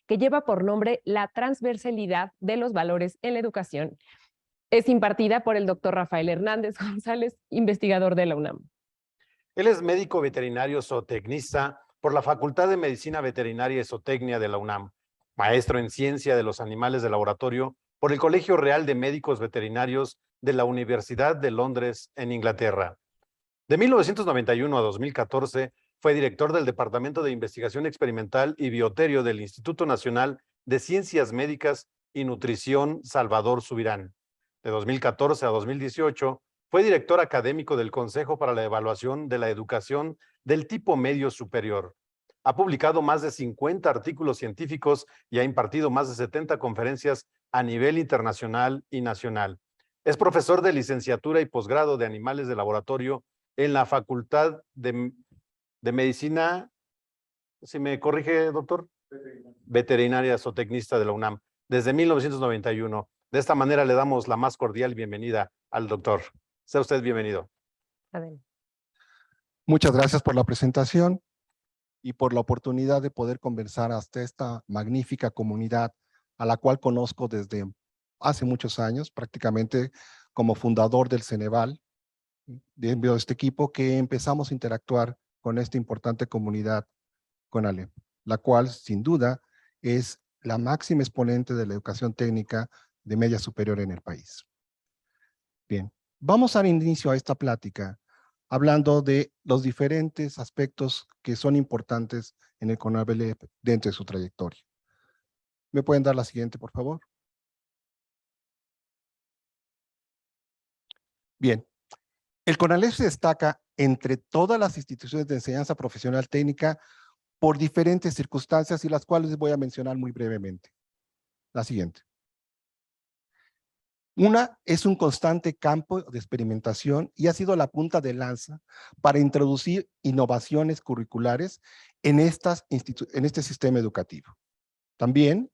que lleva por nombre La transversalidad de los valores en la educación. Es impartida por el doctor Rafael Hernández González, investigador de la UNAM. Él es médico veterinario zootecnista por la Facultad de Medicina Veterinaria y Zootecnia de la UNAM, maestro en ciencia de los animales de laboratorio por el Colegio Real de Médicos Veterinarios de la Universidad de Londres, en Inglaterra. De 1991 a 2014 fue director del Departamento de Investigación Experimental y Bioterio del Instituto Nacional de Ciencias Médicas y Nutrición Salvador Subirán. De 2014 a 2018 fue director académico del Consejo para la Evaluación de la Educación del Tipo Medio Superior. Ha publicado más de 50 artículos científicos y ha impartido más de 70 conferencias a nivel internacional y nacional. Es profesor de licenciatura y posgrado de animales de laboratorio en la Facultad de Medicina, si me corrige, doctor, veterinaria zootecnista de la UNAM, desde 1991. De esta manera le damos la más cordial bienvenida al doctor. Sea usted bienvenido. Adelante. Muchas gracias por la presentación y por la oportunidad de poder conversar hasta esta magnífica comunidad a la cual conozco desde hace muchos años, prácticamente como fundador del Ceneval, de este equipo que empezamos a interactuar con esta importante comunidad CONALEP, la cual sin duda es la máxima exponente de la educación técnica de media superior en el país. Bien, vamos a dar inicio a esta plática hablando de los diferentes aspectos que son importantes en el CONALEP dentro de su trayectoria. ¿Me pueden dar la siguiente, por favor? Bien, el CONALEP se destaca entre todas las instituciones de enseñanza profesional técnica por diferentes circunstancias y las cuales voy a mencionar muy brevemente. La siguiente. Una es un constante campo de experimentación y ha sido la punta de lanza para introducir innovaciones curriculares en este sistema educativo. También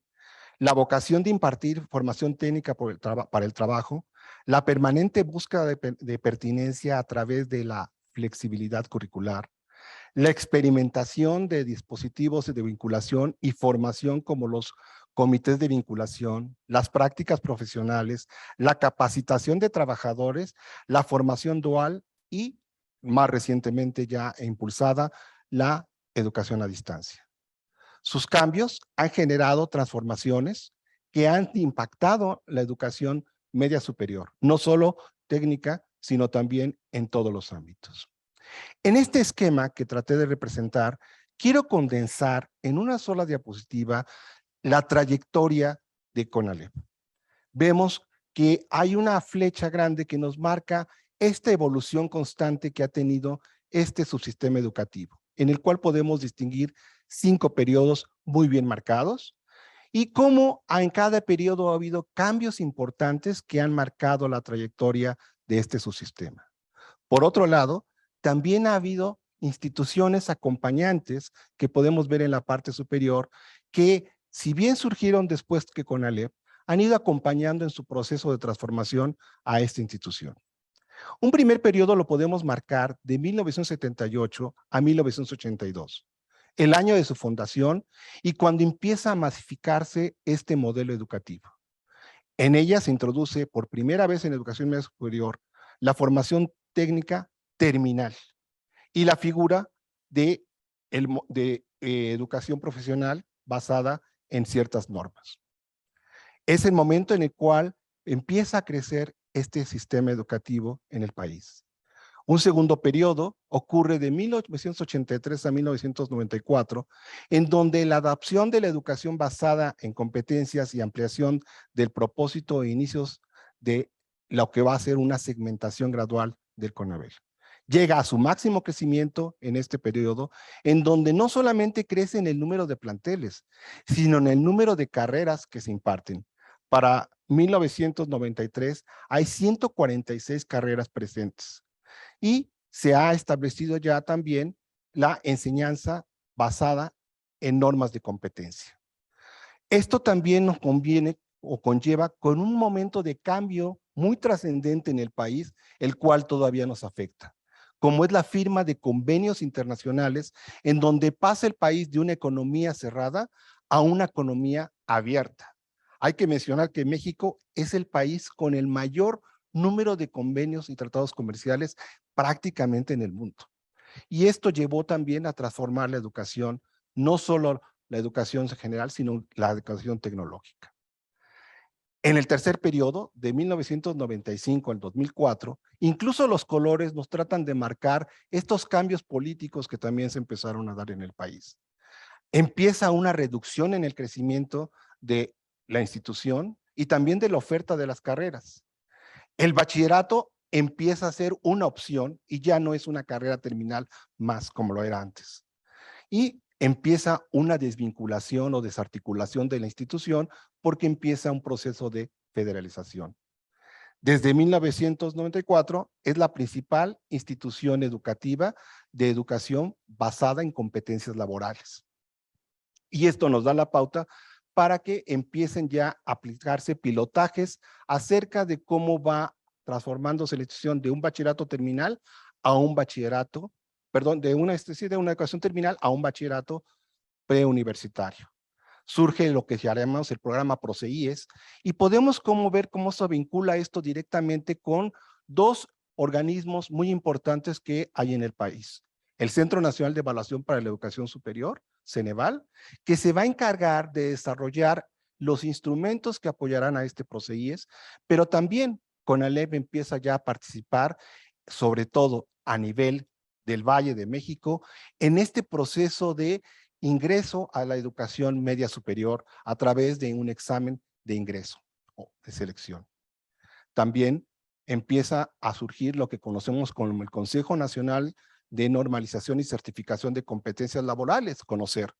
la vocación de impartir formación técnica para el trabajo, la permanente búsqueda de pertinencia a través de la flexibilidad curricular, la experimentación de dispositivos de vinculación y formación como los comités de vinculación, las prácticas profesionales, la capacitación de trabajadores, la formación dual y, más recientemente ya impulsada, la educación a distancia. Sus cambios han generado transformaciones que han impactado la educación media superior, no solo técnica, sino también en todos los ámbitos. En este esquema que traté de representar, quiero condensar en una sola diapositiva la trayectoria de CONALEP. Vemos que hay una flecha grande que nos marca esta evolución constante que ha tenido este subsistema educativo, en el cual podemos distinguir 5 periodos muy bien marcados y cómo en cada periodo ha habido cambios importantes que han marcado la trayectoria de este subsistema. Por otro lado, también ha habido instituciones acompañantes que podemos ver en la parte superior que, si bien surgieron después que CONALEP, han ido acompañando en su proceso de transformación a esta institución. Un primer periodo lo podemos marcar de 1978 a 1982, el año de su fundación y cuando empieza a masificarse este modelo educativo. En ella se introduce por primera vez en educación media superior la formación técnica terminal y la figura de educación profesional basada en ciertas normas. Es el momento en el cual empieza a crecer este sistema educativo en el país. Un segundo periodo ocurre de 1983 a 1994, en donde la adopción de la educación basada en competencias y ampliación del propósito e inicios de lo que va a ser una segmentación gradual del CONALEP. Llega a su máximo crecimiento en este periodo, en donde no solamente crece en el número de planteles, sino en el número de carreras que se imparten. Para 1993 hay 146 carreras presentes y se ha establecido ya también la enseñanza basada en normas de competencia. Esto también nos conviene o conlleva con un momento de cambio muy trascendente en el país, el cual todavía nos afecta, como es la firma de convenios internacionales en donde pasa el país de una economía cerrada a una economía abierta. Hay que mencionar que México es el país con el mayor número de convenios y tratados comerciales prácticamente en el mundo. Y esto llevó también a transformar la educación, no solo la educación general, sino la educación tecnológica. En el tercer periodo, de 1995 al 2004, incluso los colores nos tratan de marcar estos cambios políticos que también se empezaron a dar en el país. Empieza una reducción en el crecimiento de la institución y también de la oferta de las carreras. El bachillerato empieza a ser una opción y ya no es una carrera terminal más como lo era antes. Y empieza una desvinculación o desarticulación de la institución porque empieza un proceso de federalización. Desde 1994 es la principal institución educativa de educación basada en competencias laborales. Y esto nos da la pauta para que empiecen ya a aplicarse pilotajes acerca de cómo va transformándose la institución de un bachillerato terminal a un bachillerato, perdón, de una educación terminal a un bachillerato preuniversitario. Surge lo que llamamos el programa PROCEIES y podemos ver cómo se vincula esto directamente con dos organismos muy importantes que hay en el país. El Centro Nacional de Evaluación para la Educación Superior, Ceneval, que se va a encargar de desarrollar los instrumentos que apoyarán a este PROCEIES, pero también CONALEP empieza ya a participar, sobre todo a nivel del Valle de México, en este proceso de ingreso a la educación media superior a través de un examen de ingreso o de selección. También empieza a surgir lo que conocemos como el Consejo Nacional de Normalización y Certificación de Competencias Laborales, CONOCER.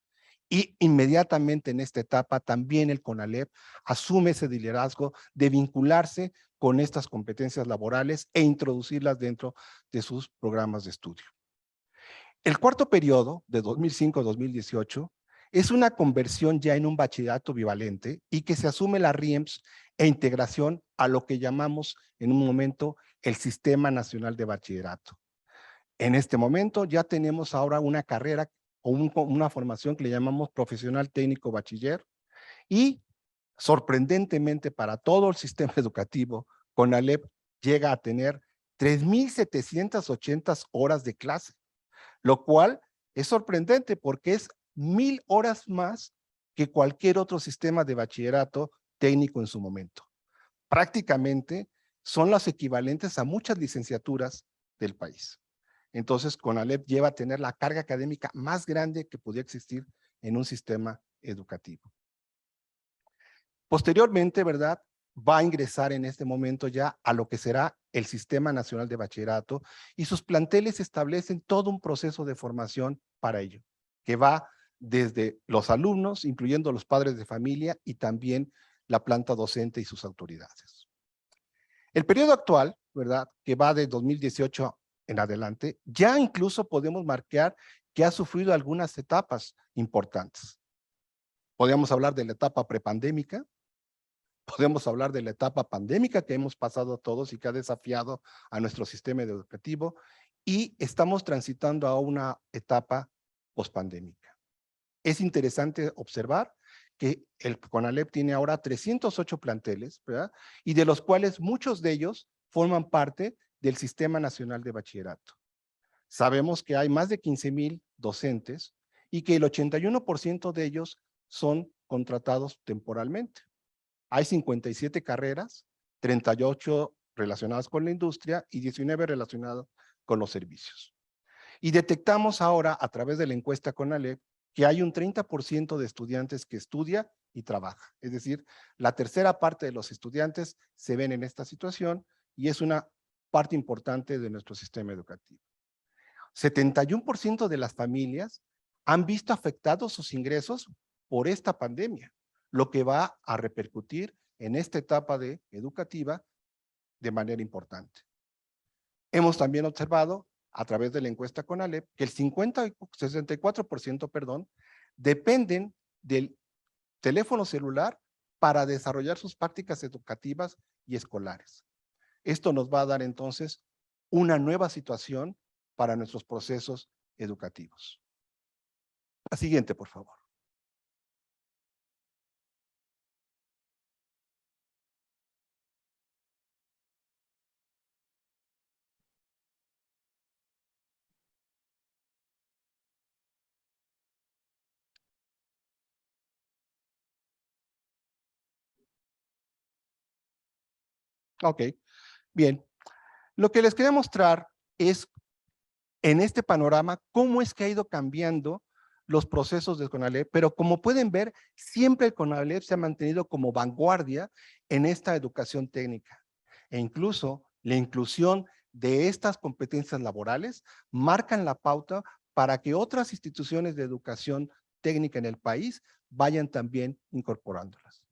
Y inmediatamente en esta etapa también el CONALEP asume ese liderazgo de vincularse con estas competencias laborales e introducirlas dentro de sus programas de estudio. El cuarto periodo, de 2005 a 2018, es una conversión ya en un bachillerato bivalente y que se asume la RIEMS e integración a lo que llamamos en un momento el Sistema Nacional de Bachillerato. En este momento ya tenemos ahora una carrera o una formación que le llamamos profesional técnico bachiller y sorprendentemente para todo el sistema educativo, CONALEP llega a tener 3,780 horas de clase, lo cual es sorprendente porque es 1,000 horas más que cualquier otro sistema de bachillerato técnico en su momento. Prácticamente son los equivalentes a muchas licenciaturas del país. Entonces, CONALEP lleva a tener la carga académica más grande que podía existir en un sistema educativo. Posteriormente, ¿verdad?, va a ingresar en este momento ya a lo que será el Sistema Nacional de Bachillerato y sus planteles establecen todo un proceso de formación para ello, que va desde los alumnos, incluyendo los padres de familia y también la planta docente y sus autoridades. El periodo actual, ¿verdad?, que va de 2018 en adelante, ya incluso podemos marcar que ha sufrido algunas etapas importantes. Podríamos hablar de la etapa prepandémica, podemos hablar de la etapa pandémica que hemos pasado todos y que ha desafiado a nuestro sistema educativo y estamos transitando a una etapa pospandémica. Es interesante observar que el CONALEP tiene ahora 308 planteles, ¿verdad?, y de los cuales muchos de ellos forman parte del Sistema Nacional de Bachillerato. Sabemos que hay más de 15,000 docentes y que el 81% de ellos son contratados temporalmente. Hay 57 carreras, 38 relacionadas con la industria y 19 relacionadas con los servicios. Y detectamos ahora a través de la encuesta CONALEP que hay un 30% de estudiantes que estudia y trabaja. Es decir, la tercera parte de los estudiantes se ven en esta situación y es una parte importante de nuestro sistema educativo. 71% de las familias han visto afectados sus ingresos por esta pandemia, lo que va a repercutir en esta etapa educativa de manera importante. Hemos también observado a través de la encuesta CONALEP que el 64%, dependen del teléfono celular para desarrollar sus prácticas educativas y escolares. Esto nos va a dar entonces una nueva situación para nuestros procesos educativos. La siguiente, por favor. Ok, bien. Lo que les quería mostrar es, en este panorama, cómo es que ha ido cambiando los procesos del CONALEP, pero como pueden ver, siempre el CONALEP se ha mantenido como vanguardia en esta educación técnica. E incluso la inclusión de estas competencias laborales marcan la pauta para que otras instituciones de educación técnica en el país vayan también incorporándolas.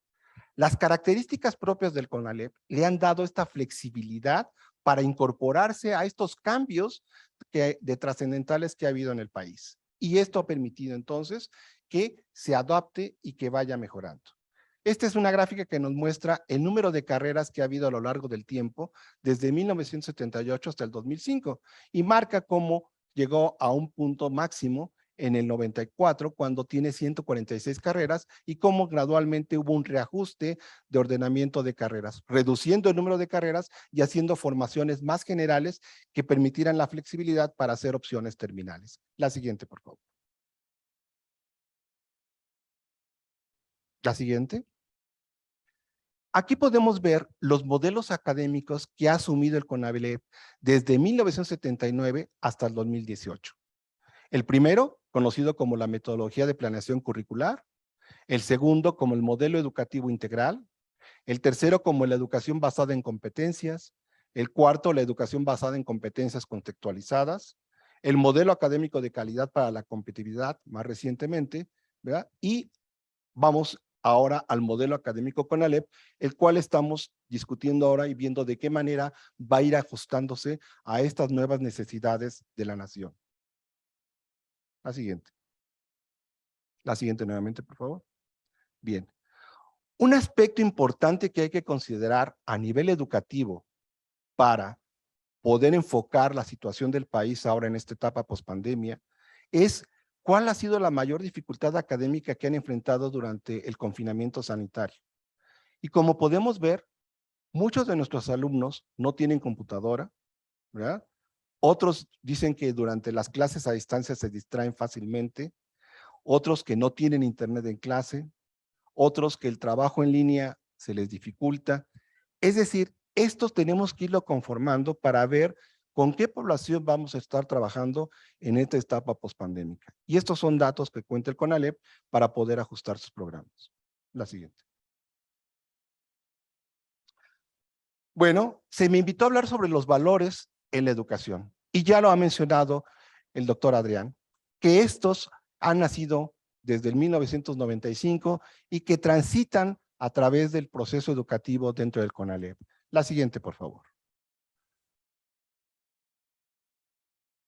Las características propias del CONALEP le han dado esta flexibilidad para incorporarse a estos cambios de trascendentales que ha habido en el país. Y esto ha permitido entonces que se adapte y que vaya mejorando. Esta es una gráfica que nos muestra el número de carreras que ha habido a lo largo del tiempo, desde 1978 hasta el 2005, y marca cómo llegó a un punto máximo en el 94, cuando tiene 146 carreras, y cómo gradualmente hubo un reajuste de ordenamiento de carreras, reduciendo el número de carreras y haciendo formaciones más generales que permitieran la flexibilidad para hacer opciones terminales. La siguiente, por favor. La siguiente. Aquí podemos ver los modelos académicos que ha asumido el CONALEP desde 1979 hasta el 2018. El primero, conocido como la metodología de planeación curricular; el segundo, como el modelo educativo integral; el tercero, como la educación basada en competencias; el cuarto, la educación basada en competencias contextualizadas; el modelo académico de calidad para la competitividad, más recientemente, ¿verdad? Y vamos ahora al modelo académico CONALEP, el cual estamos discutiendo ahora y viendo de qué manera va a ir ajustándose a estas nuevas necesidades de la nación. La siguiente. La siguiente nuevamente, por favor. Bien. Un aspecto importante que hay que considerar a nivel educativo para poder enfocar la situación del país ahora en esta etapa pospandemia es cuál ha sido la mayor dificultad académica que han enfrentado durante el confinamiento sanitario. Y como podemos ver, muchos de nuestros alumnos no tienen computadora, ¿verdad? Otros dicen que durante las clases a distancia se distraen fácilmente, otros que no tienen internet en clase, otros que el trabajo en línea se les dificulta. Es decir, estos tenemos que irlo conformando para ver con qué población vamos a estar trabajando en esta etapa pospandémica. Y estos son datos que cuenta el CONALEP para poder ajustar sus programas. La siguiente. Bueno, se me invitó a hablar sobre los valores en la educación. Y ya lo ha mencionado el doctor Adrián, que estos han nacido desde el 1995 y que transitan a través del proceso educativo dentro del CONALEP. La siguiente, por favor.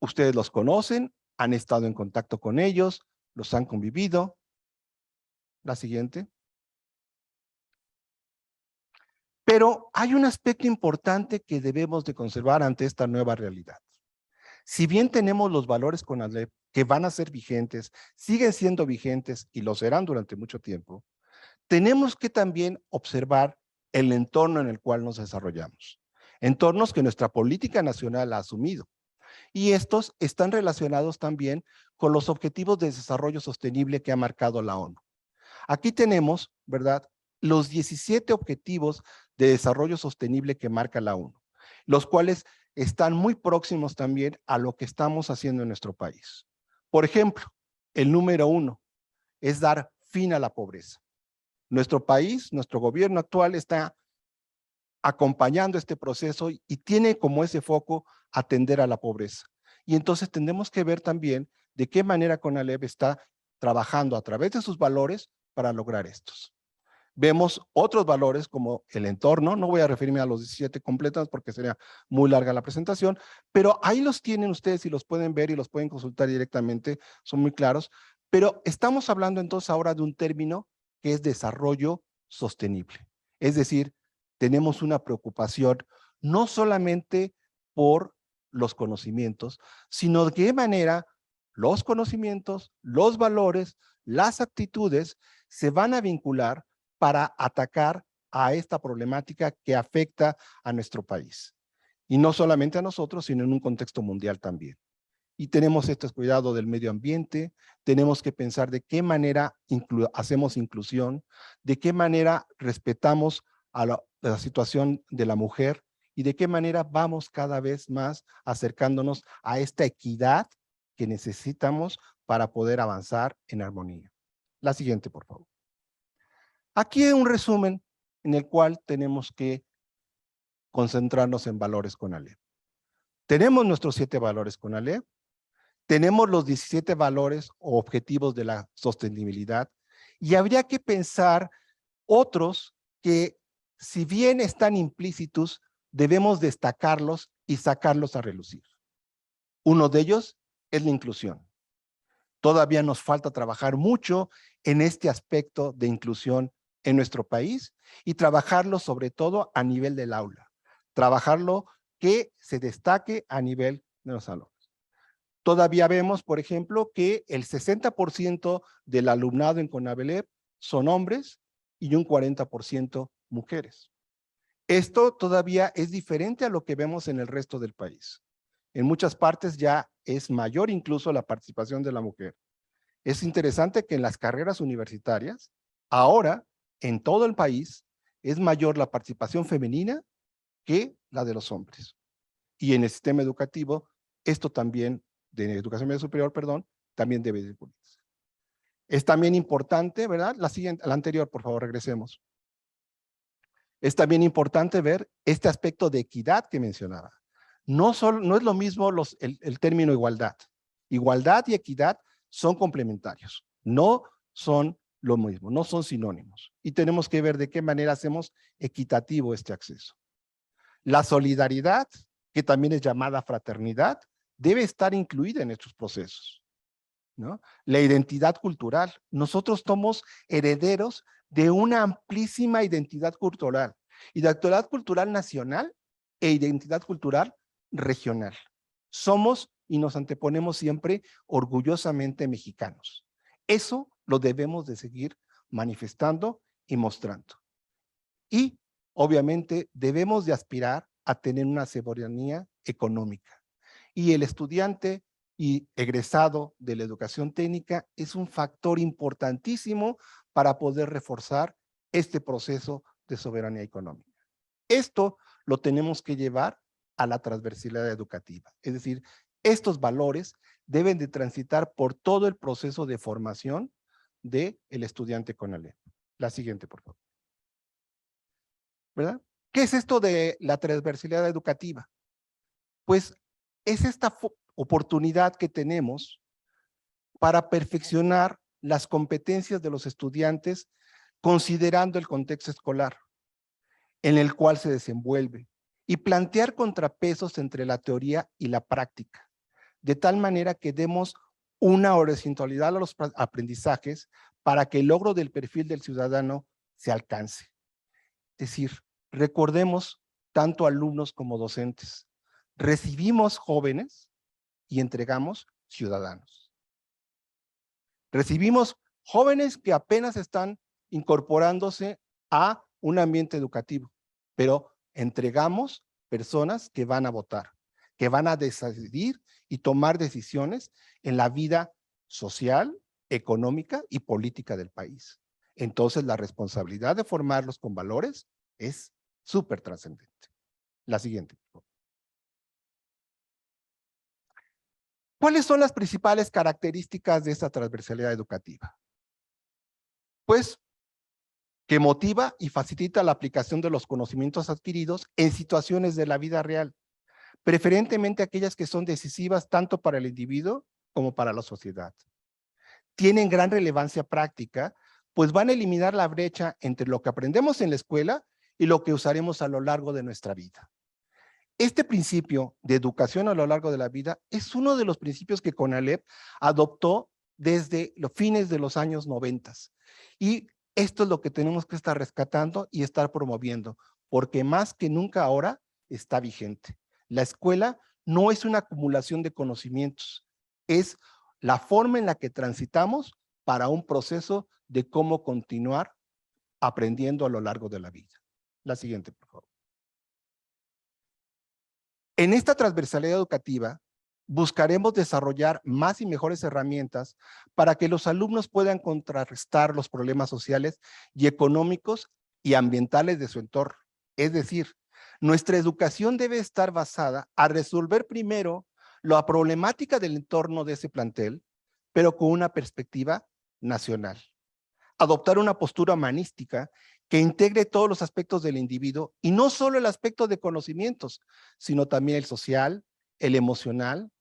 Ustedes los conocen, han estado en contacto con ellos, los han convivido. La siguiente. Pero hay un aspecto importante que debemos de conservar ante esta nueva realidad. Si bien tenemos los valores CONALEP que van a ser vigentes, siguen siendo vigentes y lo serán durante mucho tiempo, tenemos que también observar el entorno en el cual nos desarrollamos. Entornos que nuestra política nacional ha asumido. Y estos están relacionados también con los objetivos de desarrollo sostenible que ha marcado la ONU. Aquí tenemos, ¿verdad?, los 17 objetivos de desarrollo sostenible que marca la ONU, los cuales están muy próximos también a lo que estamos haciendo en nuestro país. Por ejemplo, el número 1 es dar fin a la pobreza. Nuestro país, nuestro gobierno actual está acompañando este proceso y tiene como ese foco atender a la pobreza. Y entonces tenemos que ver también de qué manera CONALEP está trabajando a través de sus valores para lograr estos. Vemos otros valores como el entorno, no voy a referirme a los 17 completos porque sería muy larga la presentación, pero ahí los tienen ustedes y los pueden ver y los pueden consultar directamente, son muy claros, pero estamos hablando entonces ahora de un término que es desarrollo sostenible. Es decir, tenemos una preocupación no solamente por los conocimientos, sino de qué manera los conocimientos, los valores, las actitudes se van a vincular para atacar a esta problemática que afecta a nuestro país. Y no solamente a nosotros, sino en un contexto mundial también. Y tenemos este cuidado del medio ambiente, tenemos que pensar de qué manera hacemos inclusión, de qué manera respetamos a la situación de la mujer y de qué manera vamos cada vez más acercándonos a esta equidad que necesitamos para poder avanzar en armonía. La siguiente, por favor. Aquí hay un resumen en el cual tenemos que concentrarnos en valores CONALEP. Tenemos nuestros 7 valores CONALEP, tenemos los 17 valores o objetivos de la sostenibilidad y habría que pensar otros que, si bien están implícitos, debemos destacarlos y sacarlos a relucir. Uno de ellos es la inclusión. Todavía nos falta trabajar mucho en este aspecto de inclusión en nuestro país y trabajarlo sobre todo a nivel del aula. Trabajarlo que se destaque a nivel de los salones. Todavía vemos, por ejemplo, que el 60% del alumnado en CONALEP son hombres y un 40% mujeres. Esto todavía es diferente a lo que vemos en el resto del país. En muchas partes ya es mayor incluso la participación de la mujer. Es interesante que en las carreras universitarias, ahora en todo el país, es mayor la participación femenina que la de los hombres. Y en el sistema educativo, esto también, de educación media superior, perdón, también debe de cumplirse. Es también importante, ¿verdad? La anterior, por favor, regresemos. Es también importante ver este aspecto de equidad que mencionaba. No es lo mismo el término igualdad. Igualdad y equidad son complementarios, no son lo mismo, no son sinónimos. Y tenemos que ver de qué manera hacemos equitativo este acceso. La solidaridad, que también es llamada fraternidad, debe estar incluida en estos procesos, ¿no? La identidad cultural. Nosotros somos herederos de una amplísima identidad cultural, identidad cultural nacional e identidad cultural regional. Somos y nos anteponemos siempre orgullosamente mexicanos. Eso lo debemos de seguir manifestando y mostrando. Y obviamente debemos de aspirar a tener una soberanía económica. Y el estudiante y egresado de la educación técnica es un factor importantísimo para poder reforzar este proceso de soberanía económica. Esto lo tenemos que llevar a la transversalidad educativa. Es decir, estos valores deben de transitar por todo el proceso de formación del estudiante CONALEP. La siguiente, por favor. ¿Verdad? ¿Qué es esto de la transversalidad educativa? Pues es esta oportunidad que tenemos para perfeccionar las competencias de los estudiantes considerando el contexto escolar en el cual se desenvuelve y plantear contrapesos entre la teoría y la práctica, de tal manera que demos una horizontalidad a los aprendizajes para que el logro del perfil del ciudadano se alcance. Es decir, recordemos tanto alumnos como docentes, recibimos jóvenes y entregamos ciudadanos. Recibimos jóvenes que apenas están incorporándose a un ambiente educativo, pero entregamos personas que van a votar, que van a decidir y tomar decisiones en la vida social, económica y política del país. Entonces, la responsabilidad de formarlos con valores es súper trascendente. La siguiente, por favor. ¿Cuáles son las principales características de esta transversalidad educativa? Pues que motiva y facilita la aplicación de los conocimientos adquiridos en situaciones de la vida real, preferentemente aquellas que son decisivas tanto para el individuo como para la sociedad. Tienen gran relevancia práctica, pues van a eliminar la brecha entre lo que aprendemos en la escuela y lo que usaremos a lo largo de nuestra vida. Este principio de educación a lo largo de la vida es uno de los principios que CONALEP adoptó desde los fines de los años 90. Y esto es lo que tenemos que estar rescatando y estar promoviendo, porque más que nunca ahora está vigente. La escuela no es una acumulación de conocimientos, es la forma en la que transitamos para un proceso de cómo continuar aprendiendo a lo largo de la vida. La siguiente, por favor. En esta transversalidad educativa, buscaremos desarrollar más y mejores herramientas para que los alumnos puedan contrarrestar los problemas sociales y económicos y ambientales de su entorno. Es decir, nuestra educación debe estar basada a resolver primero la problemática del entorno de ese plantel, pero con una perspectiva nacional. Adoptar una postura humanística que integre todos los aspectos del individuo y no solo el aspecto de conocimientos, sino también el social, el emocional,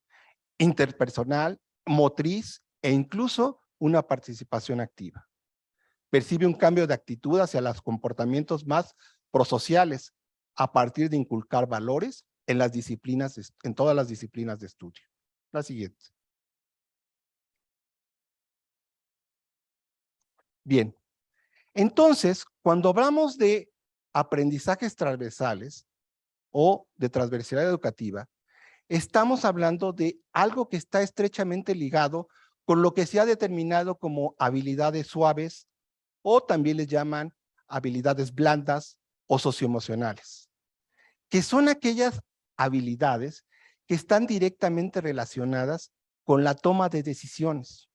interpersonal, motriz e incluso una participación activa. Percibe un cambio de actitud hacia los comportamientos más prosociales a partir de inculcar valores en las disciplinas, en todas las disciplinas de estudio. La siguiente. Bien, entonces, cuando hablamos de aprendizajes transversales o de transversalidad educativa, estamos hablando de algo que está estrechamente ligado con lo que se ha determinado como habilidades suaves o también les llaman habilidades blandas o socioemocionales, que son aquellas habilidades que están directamente relacionadas con la toma de decisiones.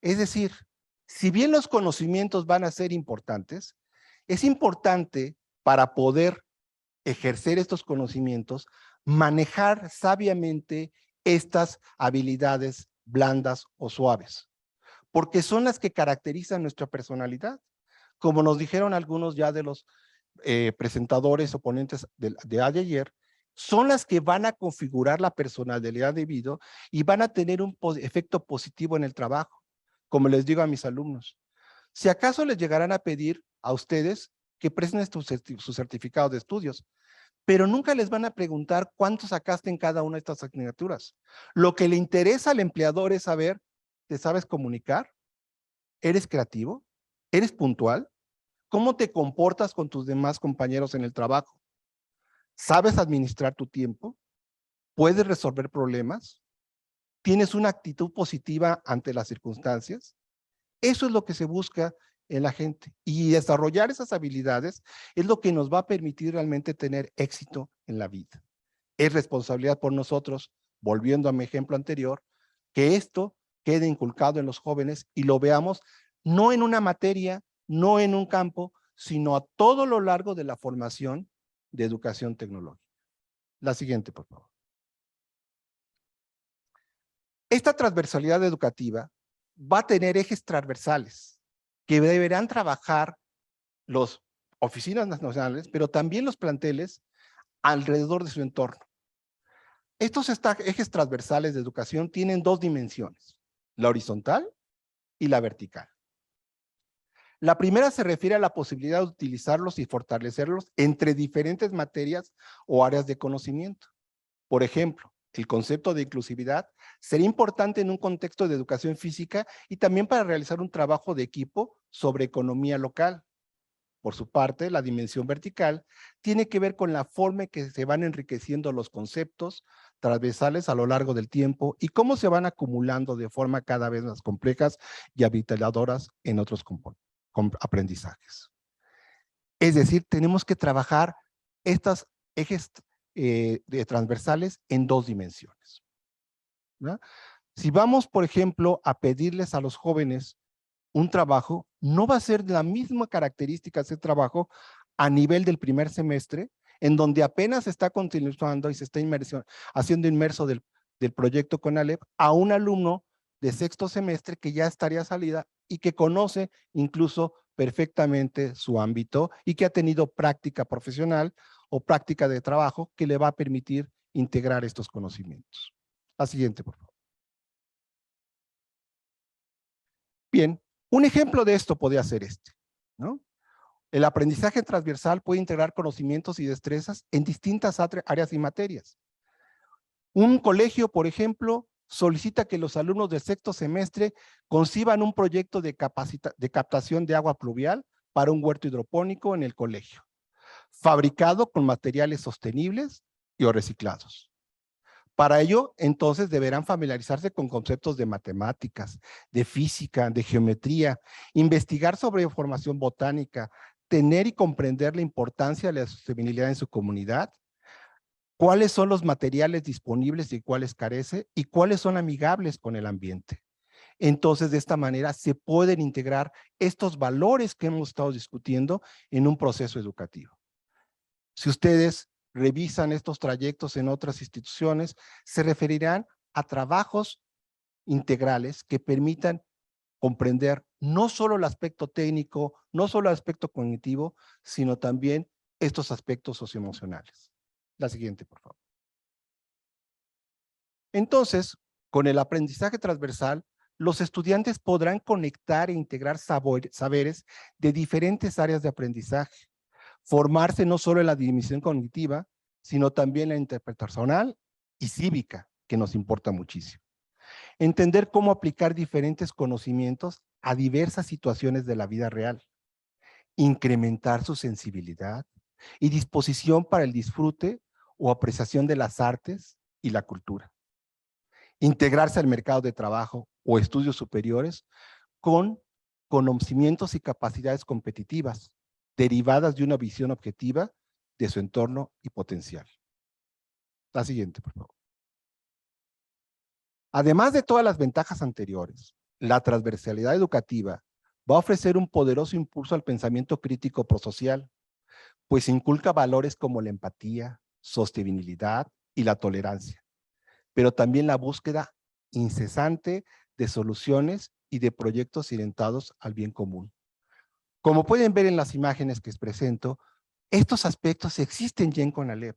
Es decir, si bien los conocimientos van a ser importantes, es importante para poder ejercer estos conocimientos, manejar sabiamente estas habilidades blandas o suaves, porque son las que caracterizan nuestra personalidad. Como nos dijeron algunos ya de los presentadores o ponentes de ayer, son las que van a configurar la personalidad de vida y van a tener un efecto positivo en el trabajo. Como les digo a mis alumnos, si acaso les llegarán a pedir a ustedes que presenten su certificado de estudios, pero nunca les van a preguntar cuánto sacaste en cada una de estas asignaturas. Lo que le interesa al empleador es saber, ¿te sabes comunicar? ¿Eres creativo? ¿Eres puntual? ¿Cómo te comportas con tus demás compañeros en el trabajo? ¿Sabes administrar tu tiempo? ¿Puedes resolver problemas? ¿Tienes una actitud positiva ante las circunstancias? Eso es lo que se busca en la gente. Y desarrollar esas habilidades es lo que nos va a permitir realmente tener éxito en la vida. Es responsabilidad por nosotros, volviendo a mi ejemplo anterior, que esto quede inculcado en los jóvenes y lo veamos no en una materia, no en un campo, sino a todo lo largo de la formación de educación tecnológica. La siguiente, por favor. Esta transversalidad educativa va a tener ejes transversales que deberán trabajar las oficinas nacionales, pero también los planteles alrededor de su entorno. Estos ejes transversales de educación tienen dos dimensiones, la horizontal y la vertical. La primera se refiere a la posibilidad de utilizarlos y fortalecerlos entre diferentes materias o áreas de conocimiento. Por ejemplo, el concepto de inclusividad sería importante en un contexto de educación física y también para realizar un trabajo de equipo sobre economía local. Por su parte, la dimensión vertical tiene que ver con la forma en que se van enriqueciendo los conceptos transversales a lo largo del tiempo y cómo se van acumulando de forma cada vez más complejas y habilitadoras en otros aprendizajes. Es decir, tenemos que trabajar estos ejes transversales en dos dimensiones, ¿no? Si vamos, por ejemplo, a pedirles a los jóvenes un trabajo, no va a ser la misma característica ese trabajo a nivel del primer semestre, en donde apenas se está continuando y se está haciendo inmerso del proyecto CONALEP, a un alumno de sexto semestre que ya estaría salida y que conoce incluso perfectamente su ámbito y que ha tenido práctica profesional o práctica de trabajo que le va a permitir integrar estos conocimientos. La siguiente, por favor. Bien, un ejemplo de esto podría ser este, ¿no? El aprendizaje transversal puede integrar conocimientos y destrezas en distintas áreas y materias. Un colegio, por ejemplo, solicita que los alumnos del sexto semestre conciban un proyecto de captación de agua pluvial para un huerto hidropónico en el colegio, fabricado con materiales sostenibles y o reciclados. Para ello, entonces, deberán familiarizarse con conceptos de matemáticas, de física, de geometría, investigar sobre formación botánica, tener y comprender la importancia de la sostenibilidad en su comunidad, cuáles son los materiales disponibles y cuáles carece, y cuáles son amigables con el ambiente. Entonces, de esta manera se pueden integrar estos valores que hemos estado discutiendo en un proceso educativo. Si ustedes revisan estos trayectos en otras instituciones, se referirán a trabajos integrales que permitan comprender no solo el aspecto técnico, no solo el aspecto cognitivo, sino también estos aspectos socioemocionales. La siguiente, por favor. Entonces, con el aprendizaje transversal, los estudiantes podrán conectar e integrar saberes de diferentes áreas de aprendizaje, formarse no solo en la dimensión cognitiva, sino también en la interpersonal y cívica, que nos importa muchísimo. Entender cómo aplicar diferentes conocimientos a diversas situaciones de la vida real. Incrementar su sensibilidad y disposición para el disfrute o apreciación de las artes y la cultura. Integrarse al mercado de trabajo o estudios superiores con conocimientos y capacidades competitivas derivadas de una visión objetiva de su entorno y potencial. La siguiente, por favor. Además de todas las ventajas anteriores, la transversalidad educativa va a ofrecer un poderoso impulso al pensamiento crítico prosocial, pues inculca valores como la empatía, sostenibilidad y la tolerancia, pero también la búsqueda incesante de soluciones y de proyectos orientados al bien común. Como pueden ver en las imágenes que les presento, estos aspectos existen ya en CONALEP.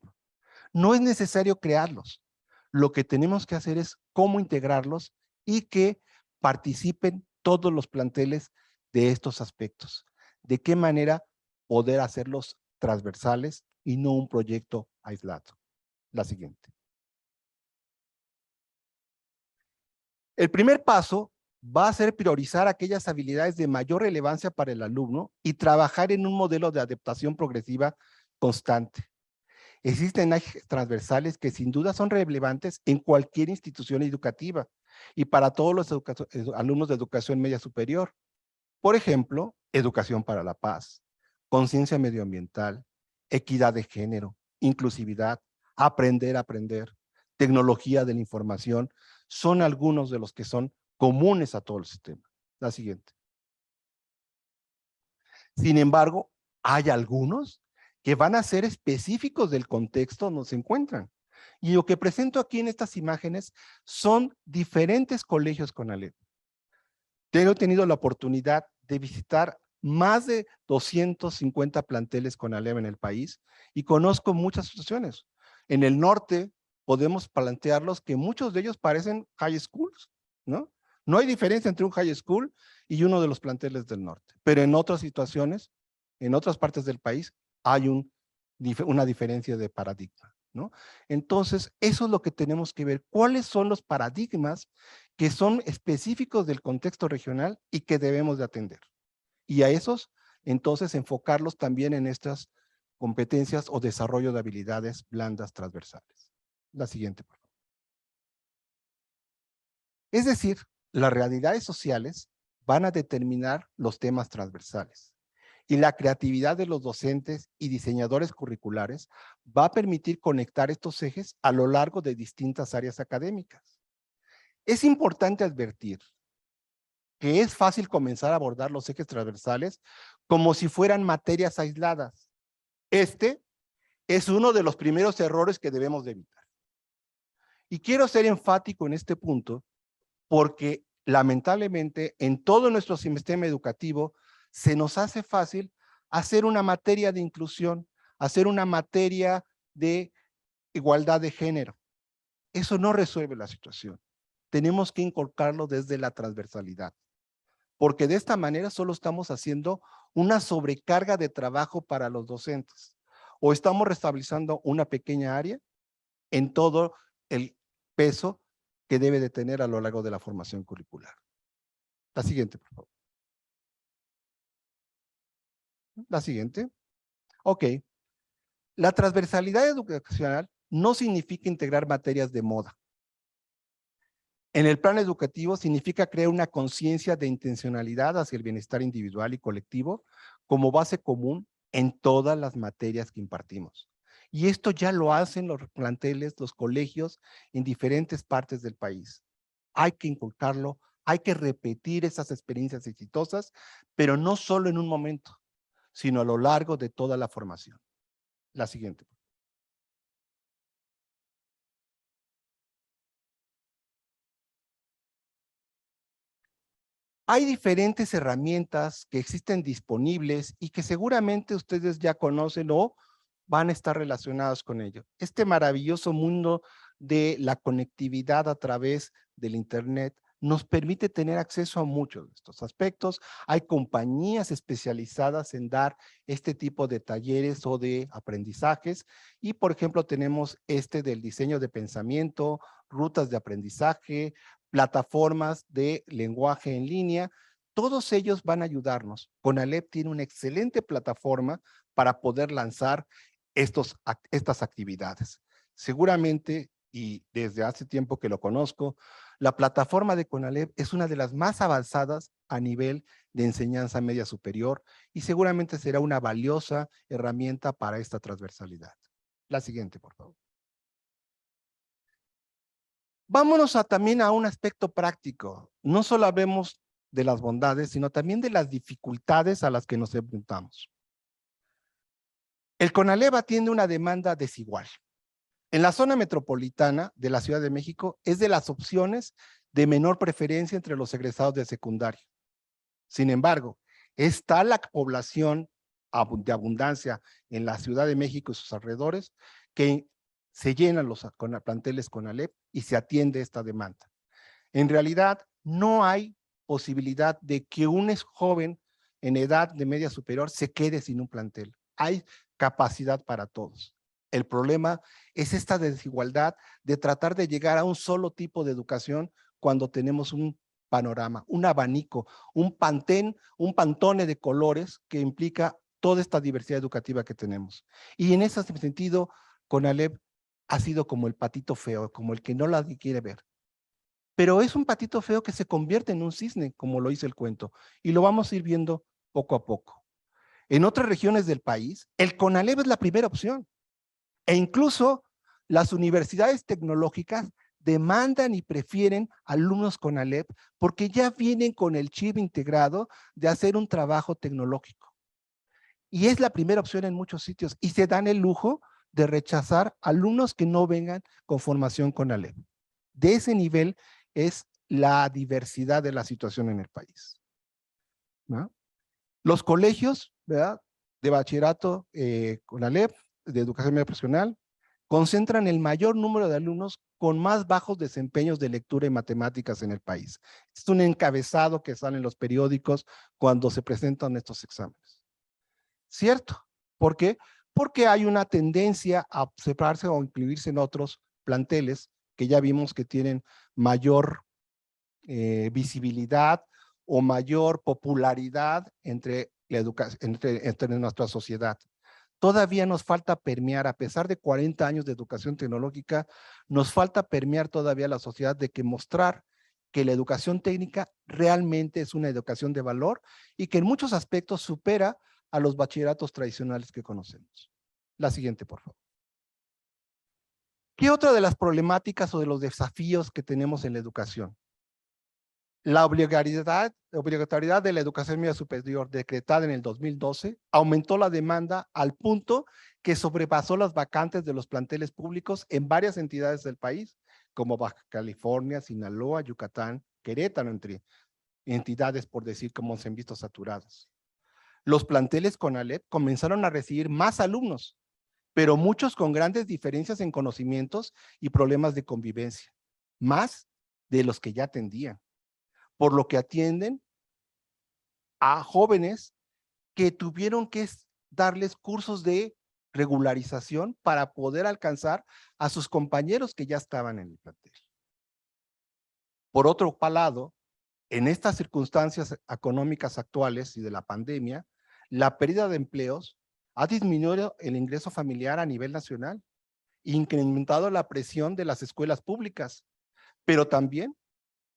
No es necesario crearlos. Lo que tenemos que hacer es cómo integrarlos y que participen todos los planteles de estos aspectos. De qué manera poder hacerlos transversales y no un proyecto aislado. La siguiente. El primer paso va a ser priorizar aquellas habilidades de mayor relevancia para el alumno y trabajar en un modelo de adaptación progresiva constante. Existen ejes transversales que sin duda son relevantes en cualquier institución educativa y para todos los alumnos de educación media superior. Por ejemplo, educación para la paz, conciencia medioambiental, equidad de género, inclusividad, aprender a aprender, tecnología de la información, son algunos de los que son comunes a todo el sistema. La siguiente. Sin embargo, hay algunos que van a ser específicos del contexto donde se encuentran. Y lo que presento aquí en estas imágenes son diferentes colegios CONALEP. Tengo tenido la oportunidad de visitar más de 250 planteles CONALEP en el país y conozco muchas situaciones. En el norte podemos plantearlos que muchos de ellos parecen high schools, ¿no? No hay diferencia entre un high school y uno de los planteles del norte, pero en otras situaciones, en otras partes del país, hay una diferencia de paradigma, ¿no? Entonces, eso es lo que tenemos que ver. ¿Cuáles son los paradigmas que son específicos del contexto regional y que debemos de atender? Y a esos, entonces, enfocarlos también en estas competencias o desarrollo de habilidades blandas transversales. La siguiente, por favor. Es decir, las realidades sociales van a determinar los temas transversales. Y la creatividad de los docentes y diseñadores curriculares va a permitir conectar estos ejes a lo largo de distintas áreas académicas. Es importante advertir que es fácil comenzar a abordar los ejes transversales como si fueran materias aisladas. Este es uno de los primeros errores que debemos de evitar. Y quiero ser enfático en este punto porque lamentablemente en todo nuestro sistema educativo se nos hace fácil hacer una materia de inclusión, hacer una materia de igualdad de género. Eso no resuelve la situación. Tenemos que inculcarlo desde la transversalidad, porque de esta manera solo estamos haciendo una sobrecarga de trabajo para los docentes o estamos restabilizando una pequeña área en todo el peso que debe de tener a lo largo de la formación curricular. La siguiente, por favor. La siguiente. Ok. La transversalidad educacional no significa integrar materias de moda. En el plano educativo significa crear una conciencia de intencionalidad hacia el bienestar individual y colectivo como base común en todas las materias que impartimos. Y esto ya lo hacen los planteles, los colegios en diferentes partes del país. Hay que inculcarlo Hay que repetir esas experiencias exitosas, pero no solo en un momento, sino a lo largo de toda la formación. La siguiente. Hay diferentes herramientas que existen disponibles y que seguramente ustedes ya conocen o van a estar relacionados con ello. Este maravilloso mundo de la conectividad a través del Internet nos permite tener acceso a muchos de estos aspectos. Hay compañías especializadas en dar este tipo de talleres o de aprendizajes y, por ejemplo, tenemos este del diseño de pensamiento, rutas de aprendizaje, plataformas de lenguaje en línea. Todos ellos van a ayudarnos. CONALEP tiene una excelente plataforma para poder lanzar estas actividades. Seguramente, y desde hace tiempo que lo conozco, la plataforma de CONALEP es una de las más avanzadas a nivel de enseñanza media superior y seguramente será una valiosa herramienta para esta transversalidad. La siguiente, por favor. Vámonos también a un aspecto práctico. No solo hablemos de las bondades, sino también de las dificultades a las que nos enfrentamos. El CONALEP atiende una demanda desigual. En la zona metropolitana de la Ciudad de México es de las opciones de menor preferencia entre los egresados de secundaria. Sin embargo, está la población de abundancia en la Ciudad de México y sus alrededores que se llenan los planteles CONALEP y se atiende esta demanda. En realidad, no hay posibilidad de que un joven en edad de media superior se quede sin un plantel. Hay capacidad para todos. El problema es esta desigualdad de tratar de llegar a un solo tipo de educación cuando tenemos un panorama, un abanico, un pantone de colores que implica toda esta diversidad educativa que tenemos. Y en ese sentido, CONALEP ha sido como el patito feo, como el que no la quiere ver. Pero es un patito feo que se convierte en un cisne, como lo dice el cuento, y lo vamos a ir viendo poco a poco. En otras regiones del país, el CONALEP es la primera opción. E incluso las universidades tecnológicas demandan y prefieren alumnos CONALEP porque ya vienen con el chip integrado de hacer un trabajo tecnológico. Y es la primera opción en muchos sitios y se dan el lujo de rechazar alumnos que no vengan con formación CONALEP. De ese nivel es la diversidad de la situación en el país, ¿no? Los colegios, ¿verdad?, de bachillerato CONALEP, de educación media profesional, concentran el mayor número de alumnos con más bajos desempeños de lectura y matemáticas en el país. Es un encabezado que sale en los periódicos cuando se presentan estos exámenes. ¿Cierto? ¿Por qué? Porque hay una tendencia a separarse o incluirse en otros planteles que ya vimos que tienen mayor visibilidad o mayor popularidad entre nuestra sociedad. Todavía nos falta permear, a pesar de 40 años de educación tecnológica, nos falta permear todavía la sociedad de que mostrar que la educación técnica realmente es una educación de valor y que en muchos aspectos supera a los bachilleratos tradicionales que conocemos. La siguiente, por favor. ¿Qué otra de las problemáticas o de los desafíos que tenemos en la educación? La obligatoriedad de la educación media superior decretada en el 2012 aumentó la demanda al punto que sobrepasó las vacantes de los planteles públicos en varias entidades del país, como Baja California, Sinaloa, Yucatán, Querétaro, entre entidades, por decir, como se han visto saturadas. Los planteles CONALEP comenzaron a recibir más alumnos, pero muchos con grandes diferencias en conocimientos y problemas de convivencia, más de los que ya atendían, por lo que atienden a jóvenes que tuvieron que darles cursos de regularización para poder alcanzar a sus compañeros que ya estaban en el plantel. Por otro lado, en estas circunstancias económicas actuales y de la pandemia, la pérdida de empleos ha disminuido el ingreso familiar a nivel nacional, incrementado la presión de las escuelas públicas, pero también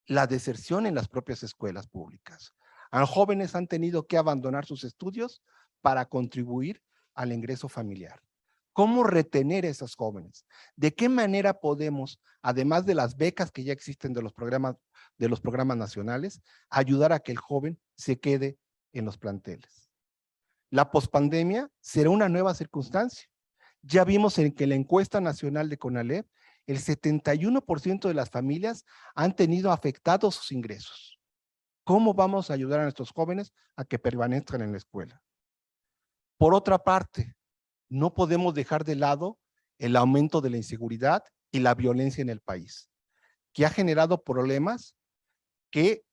la deserción en las propias escuelas públicas. A jóvenes han tenido que abandonar sus estudios para contribuir al ingreso familiar. ¿Cómo retener a esos jóvenes? ¿De qué manera podemos, además de las becas que ya existen de los programas nacionales, ayudar a que el joven se quede en los planteles? La pospandemia será una nueva circunstancia. Ya vimos en que la encuesta nacional de CONALEP, el 71% de las familias han tenido afectados sus ingresos. ¿Cómo vamos a ayudar a nuestros jóvenes a que permanezcan en la escuela? Por otra parte, no podemos dejar de lado el aumento de la inseguridad y la violencia en el país, que ha generado problemas que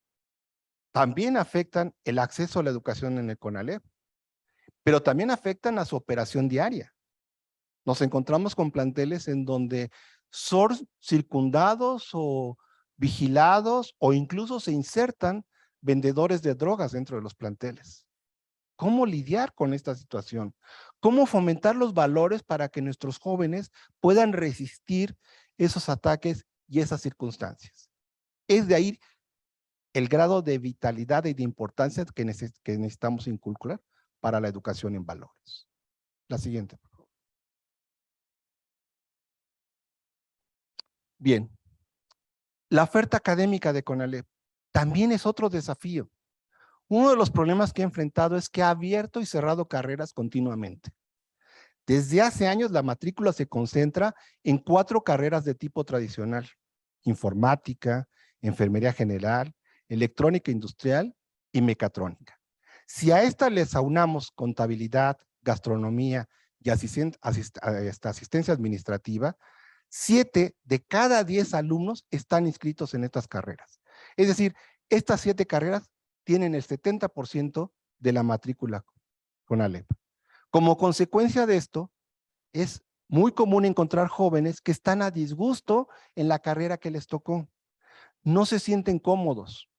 también afectan el acceso a la educación en el CONALEP, pero también afectan a su operación diaria. Nos encontramos con planteles en donde son circundados o vigilados o incluso se insertan vendedores de drogas dentro de los planteles. ¿Cómo lidiar con esta situación? ¿Cómo fomentar los valores para que nuestros jóvenes puedan resistir esos ataques y esas circunstancias? Es de ahí el grado de vitalidad y de importancia que necesitamos inculcar para la educación en valores. La siguiente, por favor. Bien. La oferta académica de CONALEP también es otro desafío. Uno de los problemas que he enfrentado es que ha abierto y cerrado carreras continuamente. Desde hace años la matrícula se concentra en 4 carreras de tipo tradicional: informática, enfermería general, electrónica industrial y mecatrónica. Si a esta les aunamos contabilidad, gastronomía y asistencia administrativa, 7 de cada 10 alumnos están inscritos en estas carreras. Es decir, estas 7 carreras tienen el 70% de la matrícula CONALEP. Como consecuencia de esto, es muy común encontrar jóvenes que están a disgusto en la carrera que les tocó. No se sienten cómodos,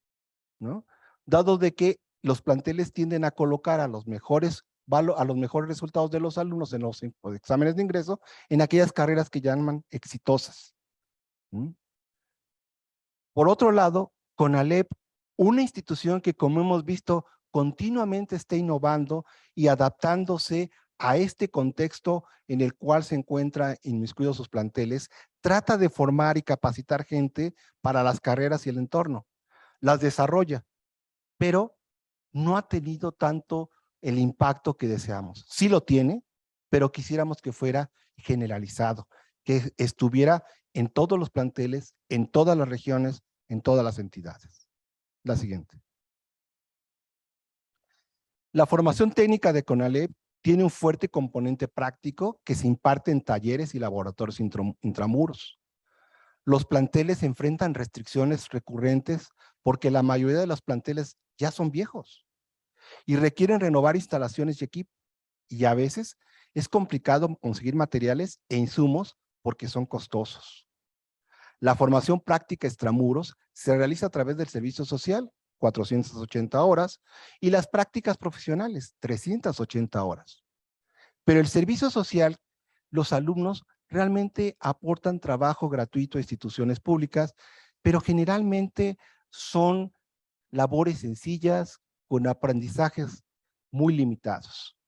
¿no? Dado de que los planteles tienden a colocar a los mejores resultados de los alumnos en los exámenes de ingreso en aquellas carreras que llaman exitosas. Por otro lado, CONALEP, una institución que, como hemos visto, continuamente está innovando y adaptándose a este contexto en el cual se encuentra inmiscuidos sus planteles, trata de formar y capacitar gente para las carreras y el entorno. Las desarrolla, pero no ha tenido tanto el impacto que deseamos. Sí lo tiene, pero quisiéramos que fuera generalizado, que estuviera en todos los planteles, en todas las regiones, en todas las entidades. La siguiente. La formación técnica de CONALEP tiene un fuerte componente práctico que se imparte en talleres y laboratorios intramuros. Los planteles enfrentan restricciones recurrentes porque la mayoría de los planteles ya son viejos y requieren renovar instalaciones y equipo, y a veces es complicado conseguir materiales e insumos porque son costosos. La formación práctica extramuros se realiza a través del servicio social, 480 horas, y las prácticas profesionales, 380 horas. Pero el servicio social, los alumnos realmente aportan trabajo gratuito a instituciones públicas, pero generalmente son labores sencillas, con aprendizajes muy limitados.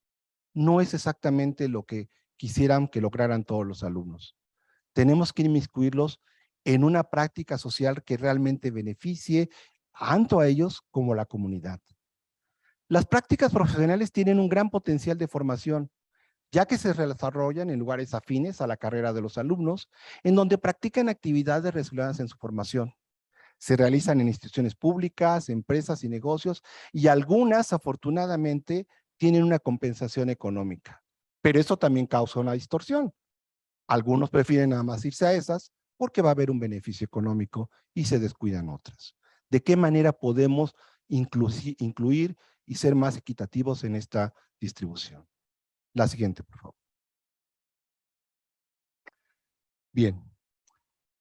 No es exactamente lo que quisieran que lograran todos los alumnos. Tenemos que inmiscuirlos en una práctica social que realmente beneficie tanto a ellos como a la comunidad. Las prácticas profesionales tienen un gran potencial de formación, ya que se desarrollan en lugares afines a la carrera de los alumnos, en donde practican actividades relacionadas en su formación. Se realizan en instituciones públicas, empresas y negocios, y algunas, afortunadamente, tienen una compensación económica. Pero eso también causa una distorsión. Algunos prefieren nada más irse a esas porque va a haber un beneficio económico y se descuidan otras. ¿De qué manera podemos incluir y ser más equitativos en esta distribución? La siguiente, por favor. Bien.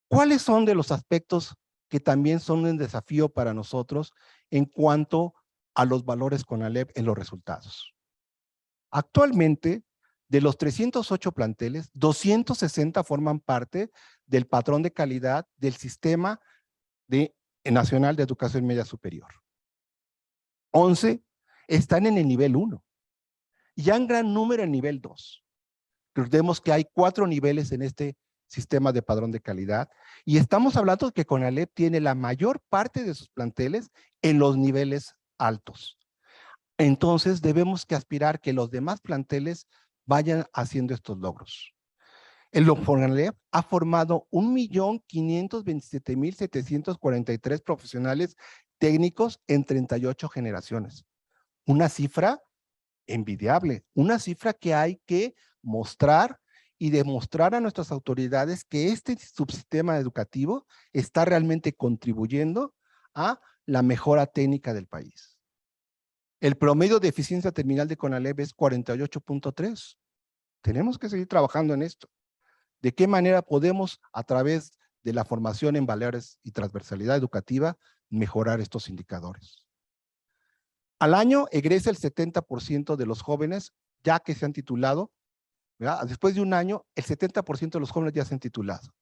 ¿Cuáles son de los aspectos que también son un desafío para nosotros en cuanto a los valores CONALEP en los resultados? Actualmente, de los 308 planteles, 260 forman parte del patrón de calidad del Sistema Nacional de Educación Media Superior. 11 están en el nivel 1 y hay un gran número en nivel 2. Recordemos que hay 4 niveles en este sistema de padrón de calidad y estamos hablando de que CONALEP tiene la mayor parte de sus planteles en los niveles altos. Entonces debemos que aspirar que los demás planteles vayan haciendo estos logros. El CONALEP ha formado 1,527,743 profesionales técnicos en 38 generaciones. Una cifra envidiable, una cifra que hay que mostrar y demostrar a nuestras autoridades que este subsistema educativo está realmente contribuyendo a la mejora técnica del país. El promedio de eficiencia terminal de CONALEP es 48.3. Tenemos que seguir trabajando en esto. ¿De qué manera podemos, a través de la formación en valores y transversalidad educativa, mejorar estos indicadores? Al año egresa el 70% de los jóvenes ya que se han titulado, ¿verdad? Después de un año, el 70% de los jóvenes ya se han titulado,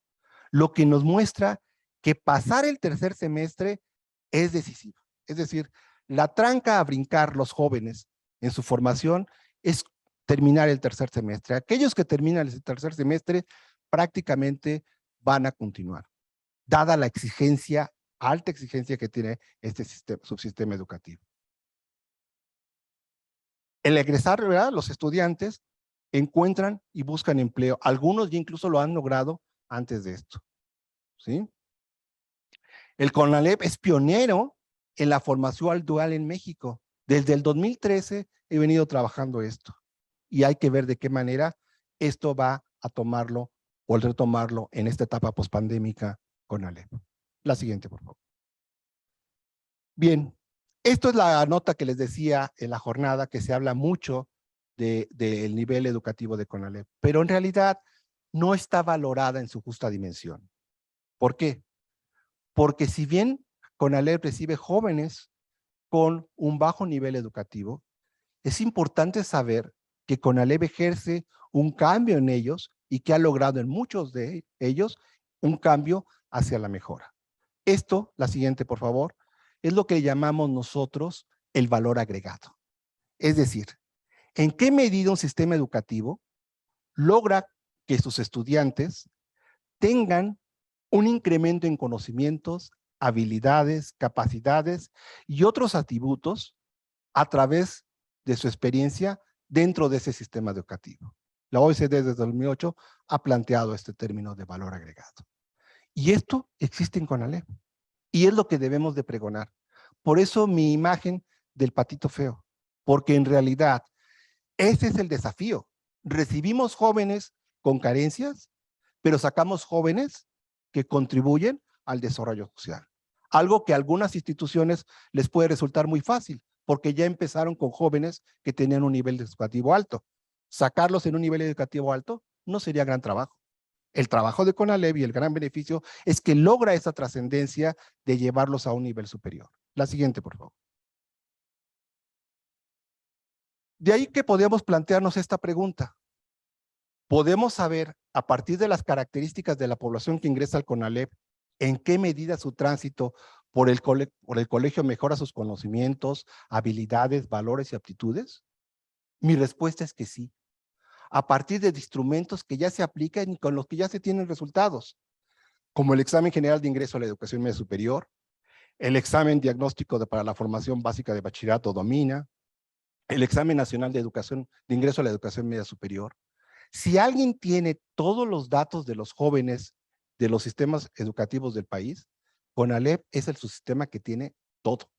lo que nos muestra que pasar el tercer semestre es decisivo. Es decir, la tranca a brincar los jóvenes en su formación es terminar el tercer semestre. Aquellos que terminan el tercer semestre prácticamente van a continuar, dada la exigencia, alta exigencia que tiene este subsistema educativo. El egresar, ¿verdad? Los estudiantes encuentran y buscan empleo. Algunos ya incluso lo han logrado antes de esto, ¿sí? El CONALEP es pionero en la formación dual en México. Desde el 2013 he venido trabajando esto y hay que ver de qué manera esto va a tomarlo o retomarlo en esta etapa pospandémica CONALEP. La siguiente, por favor. Bien, esto es la nota que les decía en la jornada, que se habla mucho del nivel educativo de CONALEP, pero en realidad no está valorada en su justa dimensión. ¿Por qué? Porque si bien CONALEP recibe jóvenes con un bajo nivel educativo, es importante saber que CONALEP ejerce un cambio en ellos y que ha logrado en muchos de ellos un cambio hacia la mejora. Esto, la siguiente por favor, es lo que llamamos nosotros el valor agregado. Es decir, ¿en qué medida un sistema educativo logra que sus estudiantes tengan un incremento en conocimientos, habilidades, capacidades y otros atributos a través de su experiencia dentro de ese sistema educativo? La OECD desde 2008 ha planteado este término de valor agregado. Y esto existe en CONALEP. Y es lo que debemos de pregonar. Por eso mi imagen del patito feo. Porque en realidad ese es el desafío. Recibimos jóvenes con carencias, pero sacamos jóvenes que contribuyen al desarrollo social. Algo que a algunas instituciones les puede resultar muy fácil, porque ya empezaron con jóvenes que tenían un nivel educativo alto. Sacarlos en un nivel educativo alto no sería gran trabajo. El trabajo de CONALEP y el gran beneficio es que logra esa trascendencia de llevarlos a un nivel superior. La siguiente, por favor. De ahí que podemos plantearnos esta pregunta. ¿Podemos saber, a partir de las características de la población que ingresa al CONALEP, en qué medida su tránsito por el colegio mejora sus conocimientos, habilidades, valores y aptitudes? Mi respuesta es que sí. A partir de instrumentos que ya se aplican y con los que ya se tienen resultados, como el examen general de ingreso a la educación media superior, el examen diagnóstico para la formación básica de bachillerato domina, el examen nacional de educación de ingreso a la educación media superior. Si alguien tiene todos los datos de los jóvenes de los sistemas educativos del país, CONALEP es el subsistema que tiene todo.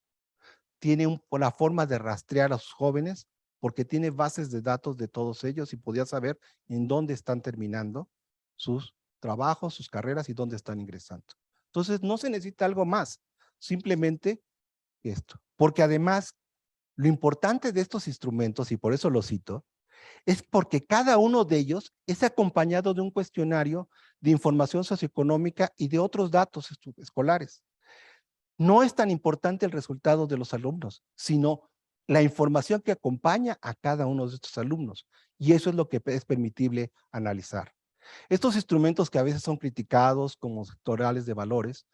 Tiene una forma de rastrear a sus jóvenes porque tiene bases de datos de todos ellos y podía saber en dónde están terminando sus trabajos, sus carreras y dónde están ingresando. Entonces no se necesita algo más, simplemente esto. Porque además, lo importante de estos instrumentos, y por eso lo cito, es porque cada uno de ellos es acompañado de un cuestionario de información socioeconómica y de otros datos escolares. No es tan importante el resultado de los alumnos, sino la información que acompaña a cada uno de estos alumnos. Y eso es lo que es permitible analizar. Estos instrumentos que a veces son criticados como sectoriales de valores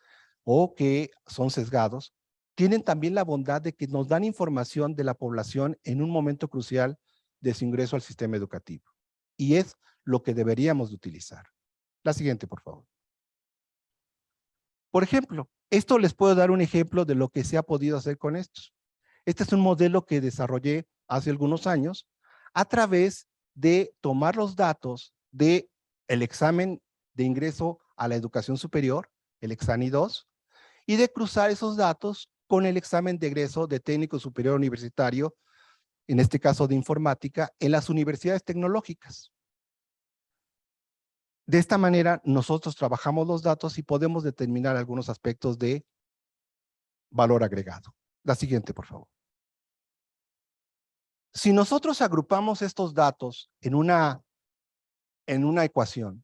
o que son sesgados, tienen también la bondad de que nos dan información de la población en un momento crucial de su ingreso al sistema educativo. y es lo que deberíamos de utilizar. La siguiente, por favor. Por ejemplo, esto les puedo dar un ejemplo de lo que se ha podido hacer con estos. Este es un modelo que desarrollé hace algunos años a través de tomar los datos del examen de ingreso a la educación superior, el Exani 2, y de cruzar esos datos con el examen de egreso de técnico superior universitario, en este caso de informática, en las universidades tecnológicas. De esta manera, nosotros trabajamos los datos y podemos determinar algunos aspectos de valor agregado. La siguiente, por favor. Si nosotros agrupamos estos datos en una ecuación,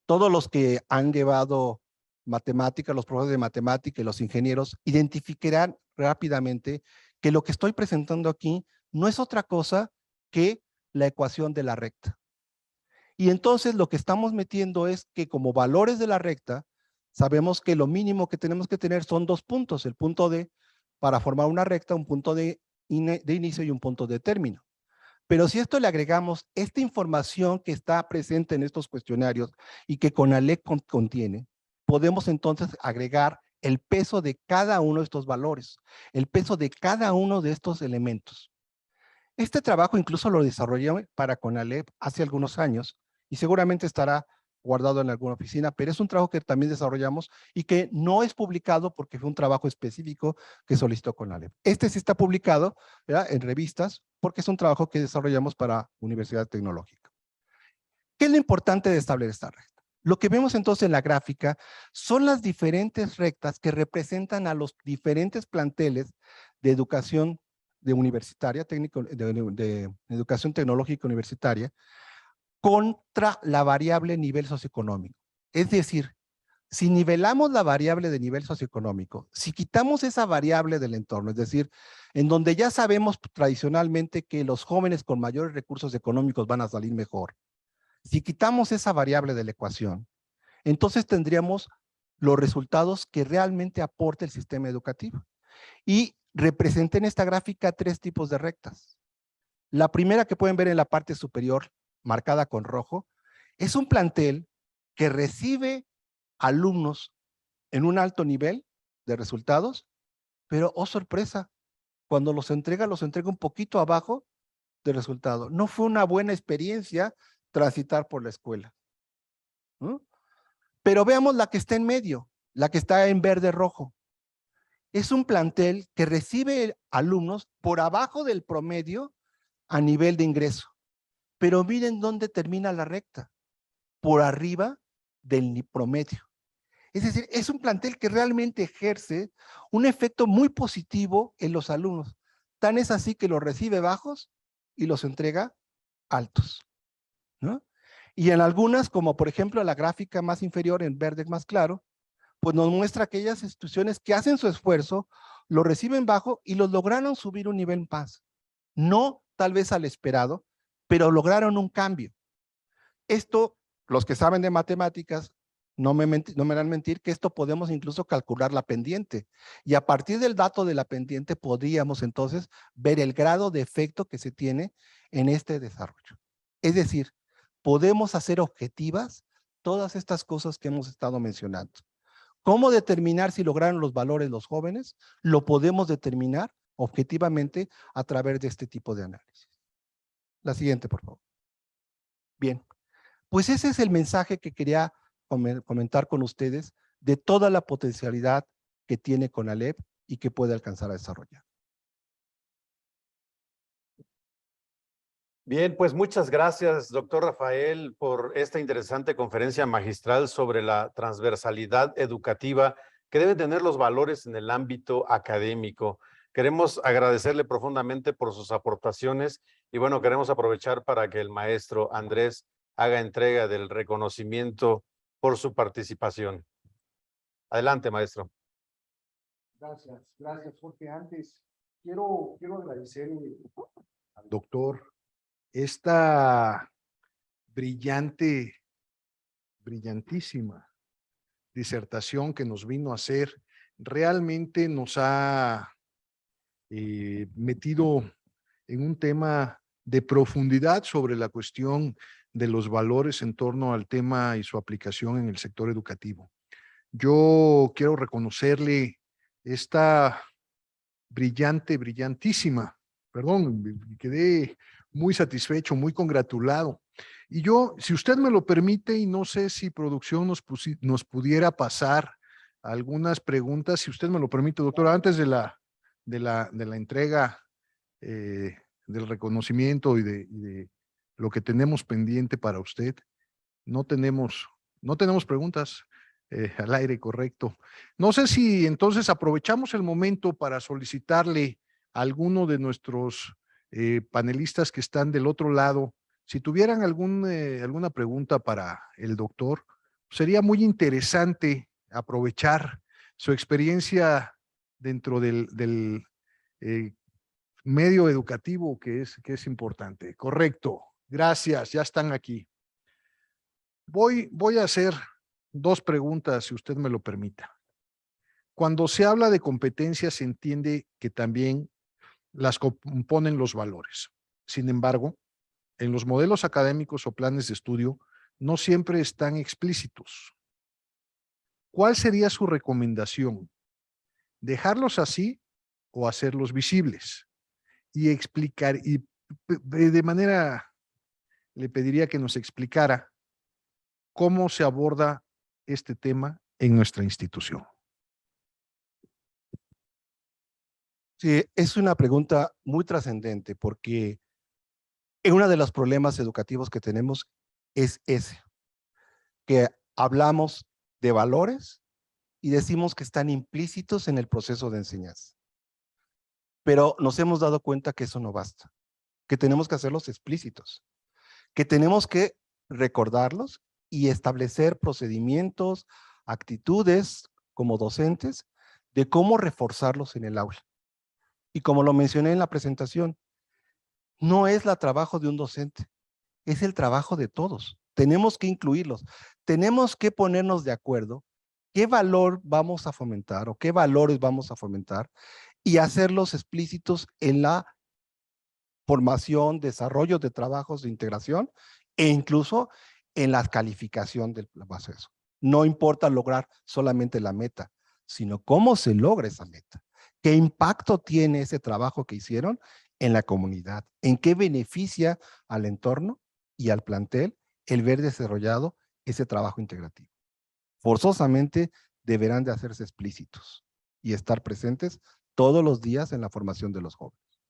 todos los que han llevado matemática, los profesores de matemática y los ingenieros, identificarán rápidamente que lo que estoy presentando aquí no es otra cosa que la ecuación de la recta. Y entonces lo que estamos metiendo es que como valores de la recta, sabemos que lo mínimo que tenemos que tener son 2 puntos, el punto D para formar una recta, un punto de inicio y un punto de término. Pero si esto le agregamos esta información que está presente en estos cuestionarios y que CONALEP contiene, podemos entonces agregar el peso de cada uno de estos valores, el peso de cada uno de estos elementos. Este trabajo incluso lo desarrollé para CONALEP hace algunos años y seguramente estará guardado en alguna oficina, pero es un trabajo que también desarrollamos y que no es publicado porque fue un trabajo específico que solicitó CONALEP. Este sí está publicado, ¿verdad?, en revistas porque es un trabajo que desarrollamos para Universidad Tecnológica. ¿Qué es lo importante de establecer esta recta? Lo que vemos entonces en la gráfica son las diferentes rectas que representan a los diferentes planteles de educación de universitaria, de educación tecnológica universitaria, contra la variable nivel socioeconómico. Es decir, si nivelamos la variable de nivel socioeconómico, si quitamos esa variable del entorno, es decir, en donde ya sabemos tradicionalmente que los jóvenes con mayores recursos económicos van a salir mejor, si quitamos esa variable de la ecuación, entonces tendríamos los resultados que realmente aporta el sistema educativo. Y representé en esta gráfica 3 tipos de rectas. La primera que pueden ver en la parte superior, marcada con rojo, es un plantel que recibe alumnos en un alto nivel de resultados, pero oh sorpresa, cuando los entrega un poquito abajo de resultado. No fue una buena experiencia transitar por la escuela, ¿no? Pero veamos la que está en medio, la que está en verde rojo. Es un plantel que recibe alumnos por abajo del promedio a nivel de ingreso. Pero miren dónde termina la recta, por arriba del promedio. Es decir, es un plantel que realmente ejerce un efecto muy positivo en los alumnos. Tan es así que los recibe bajos y los entrega altos, ¿no? Y en algunas, como por ejemplo la gráfica más inferior en verde más claro, pues nos muestra aquellas instituciones que hacen su esfuerzo, lo reciben bajo y los lograron subir un nivel más. No tal vez al esperado, pero lograron un cambio. Esto, los que saben de matemáticas, no me harán mentir que esto podemos incluso calcular la pendiente. Y a partir del dato de la pendiente podríamos entonces ver el grado de efecto que se tiene en este desarrollo. Es decir, podemos hacer objetivas todas estas cosas que hemos estado mencionando. ¿Cómo determinar si lograron los valores los jóvenes? Lo podemos determinar objetivamente a través de este tipo de análisis. La siguiente, por favor. Bien, pues ese es el mensaje que quería comentar con ustedes de toda la potencialidad que tiene CONALEP y que puede alcanzar a desarrollar. Bien, pues muchas gracias, doctor Rafael, por esta interesante conferencia magistral sobre la transversalidad educativa que deben tener los valores en el ámbito académico. Queremos agradecerle profundamente por sus aportaciones y bueno, queremos aprovechar para que el maestro Andrés haga entrega del reconocimiento por su participación. Adelante, maestro. Gracias, Jorge. Antes, quiero agradecer al doctor esta brillantísima disertación que nos vino a hacer. Realmente nos ha metido en un tema de profundidad sobre la cuestión de los valores en torno al tema y su aplicación en el sector educativo. Yo quiero reconocerle esta brillantísima, perdón, me quedé muy satisfecho, muy congratulado. Y yo, si usted me lo permite, y no sé si producción nos pudiera pasar algunas preguntas, si usted me lo permite, doctora, antes de la entrega del reconocimiento y de lo que tenemos pendiente para usted, no tenemos preguntas al aire, correcto. No sé si entonces aprovechamos el momento para solicitarle a alguno de nuestros panelistas que están del otro lado, si tuvieran alguna pregunta para el doctor, sería muy interesante aprovechar su experiencia dentro del medio educativo que es importante. Correcto. Gracias, ya están aquí. Voy a hacer dos preguntas, si usted me lo permita. Cuando se habla de competencias, se entiende que también las componen los valores. Sin embargo, en los modelos académicos o planes de estudio, no siempre están explícitos. ¿Cuál sería su recomendación? ¿Dejarlos así o hacerlos visibles? Y explicar, y de manera, le pediría que nos explicara cómo se aborda este tema en nuestra institución. Sí, es una pregunta muy trascendente porque uno de los problemas educativos que tenemos es ese, que hablamos de valores y decimos que están implícitos en el proceso de enseñanza. Pero nos hemos dado cuenta que eso no basta, que tenemos que hacerlos explícitos, que tenemos que recordarlos y establecer procedimientos, actitudes como docentes de cómo reforzarlos en el aula. Y como lo mencioné en la presentación, no es el trabajo de un docente, es el trabajo de todos. Tenemos que incluirlos, tenemos que ponernos de acuerdo qué valor vamos a fomentar o qué valores vamos a fomentar y hacerlos explícitos en la formación, desarrollo de trabajos de integración e incluso en la calificación del proceso. No importa lograr solamente la meta, sino cómo se logra esa meta. ¿Qué impacto tiene ese trabajo que hicieron en la comunidad? ¿En qué beneficia al entorno y al plantel el ver desarrollado ese trabajo integrativo? Forzosamente deberán de hacerse explícitos y estar presentes todos los días en la formación de los jóvenes.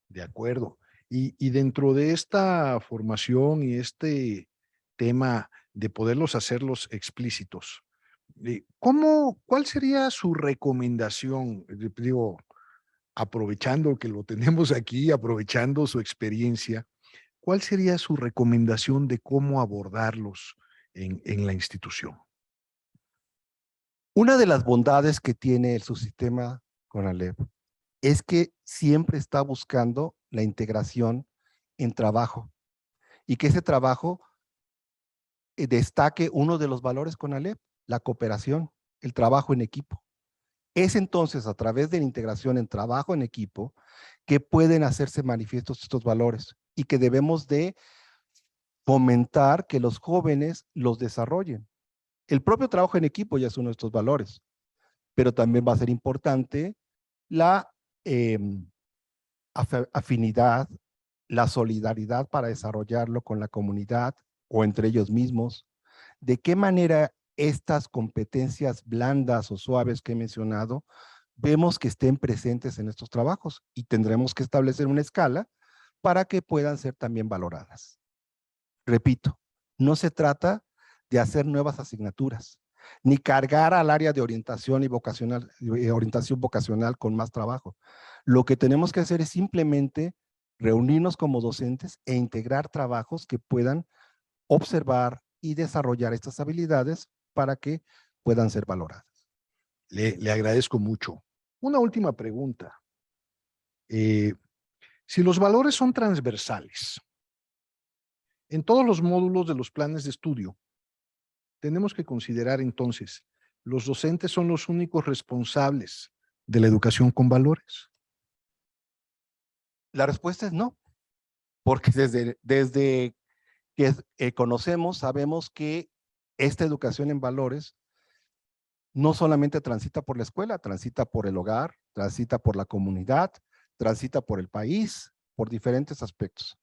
De acuerdo. Y dentro de esta formación y este tema de poderlos hacerlos explícitos, ¿cuál sería su recomendación? Digo, aprovechando que lo tenemos aquí, aprovechando su experiencia, ¿cuál sería su recomendación de cómo abordarlos en la institución? Una de las bondades que tiene el subsistema CONALEP es que siempre está buscando la integración en trabajo y que ese trabajo destaque uno de los valores CONALEP, la cooperación, el trabajo en equipo. Es entonces a través de la integración en trabajo en equipo que pueden hacerse manifiestos estos valores y que debemos de fomentar que los jóvenes los desarrollen. El propio trabajo en equipo ya es uno de estos valores, pero también va a ser importante la afinidad, la solidaridad para desarrollarlo con la comunidad o entre ellos mismos. ¿De qué manera estas competencias blandas o suaves que he mencionado vemos que estén presentes en estos trabajos? Y tendremos que establecer una escala para que puedan ser también valoradas. Repito, no se trata de hacer nuevas asignaturas, ni cargar al área de orientación y orientación vocacional con más trabajo. Lo que tenemos que hacer es simplemente reunirnos como docentes e integrar trabajos que puedan observar y desarrollar estas habilidades para que puedan ser valoradas. Le agradezco mucho. Una última pregunta. Si los valores son transversales, en todos los módulos de los planes de estudio, tenemos que considerar entonces, ¿los docentes son los únicos responsables de la educación con valores? La respuesta es no. porque desde que conocemos, sabemos que esta educación en valores no solamente transita por la escuela, transita por el hogar, transita por la comunidad, transita por el país, por diferentes aspectos.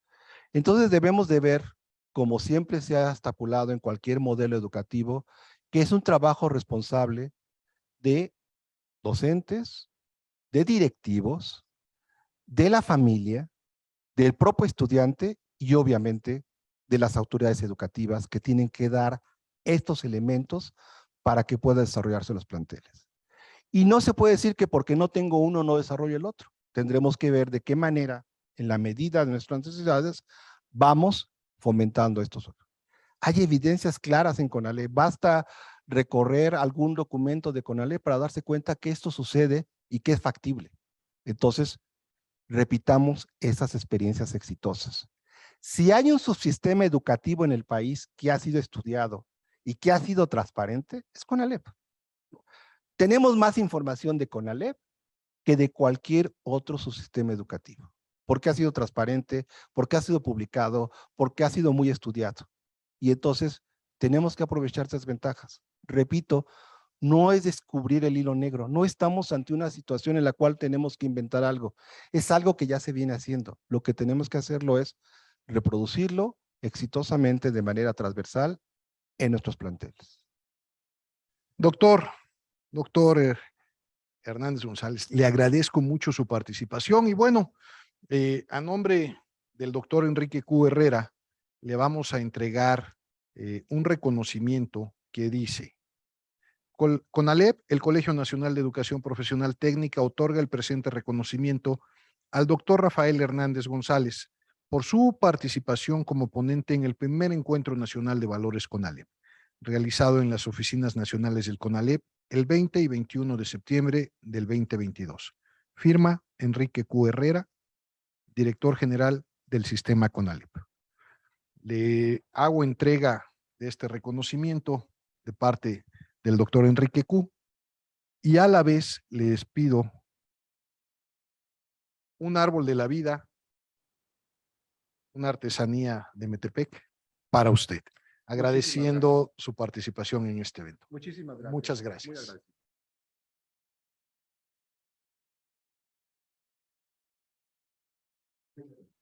Entonces debemos de ver, como siempre se ha estipulado en cualquier modelo educativo, que es un trabajo responsable de docentes, de directivos, de la familia, del propio estudiante y obviamente de las autoridades educativas que tienen que dar estos elementos para que puedan desarrollarse los planteles. Y no se puede decir que porque no tengo uno no desarrollo el otro. Tendremos que ver de qué manera, en la medida de nuestras necesidades, vamos fomentando estos otros. Hay evidencias claras en CONALEP. Basta recorrer algún documento de CONALEP para darse cuenta que esto sucede y que es factible. Entonces, repitamos esas experiencias exitosas. Si hay un subsistema educativo en el país que ha sido estudiado y que ha sido transparente, es CONALEP. Tenemos más información de CONALEP que de cualquier otro subsistema educativo, porque ha sido transparente, porque ha sido publicado, porque ha sido muy estudiado. Y entonces tenemos que aprovechar esas ventajas. Repito, no es descubrir el hilo negro, no estamos ante una situación en la cual tenemos que inventar algo, es algo que ya se viene haciendo. Lo que tenemos que hacerlo es reproducirlo exitosamente de manera transversal en nuestros planteles. Doctor Hernández González, le agradezco mucho su participación y bueno, a nombre del doctor Enrique Q. Herrera, le vamos a entregar un reconocimiento que dice: CONALEP, el Colegio Nacional de Educación Profesional Técnica, otorga el presente reconocimiento al doctor Rafael Hernández González por su participación como ponente en el primer Encuentro Nacional de Valores CONALEP, realizado en las oficinas nacionales del CONALEP el 20 y 21 de septiembre del 2022. Firma Enrique Q. Herrera, director general del sistema CONALEP. Le hago entrega de este reconocimiento de parte del doctor Enrique Q. Y a la vez les pido un árbol de la vida, una artesanía de Metepec para usted, agradeciendo su participación en este evento. Muchísimas gracias. Muchas gracias.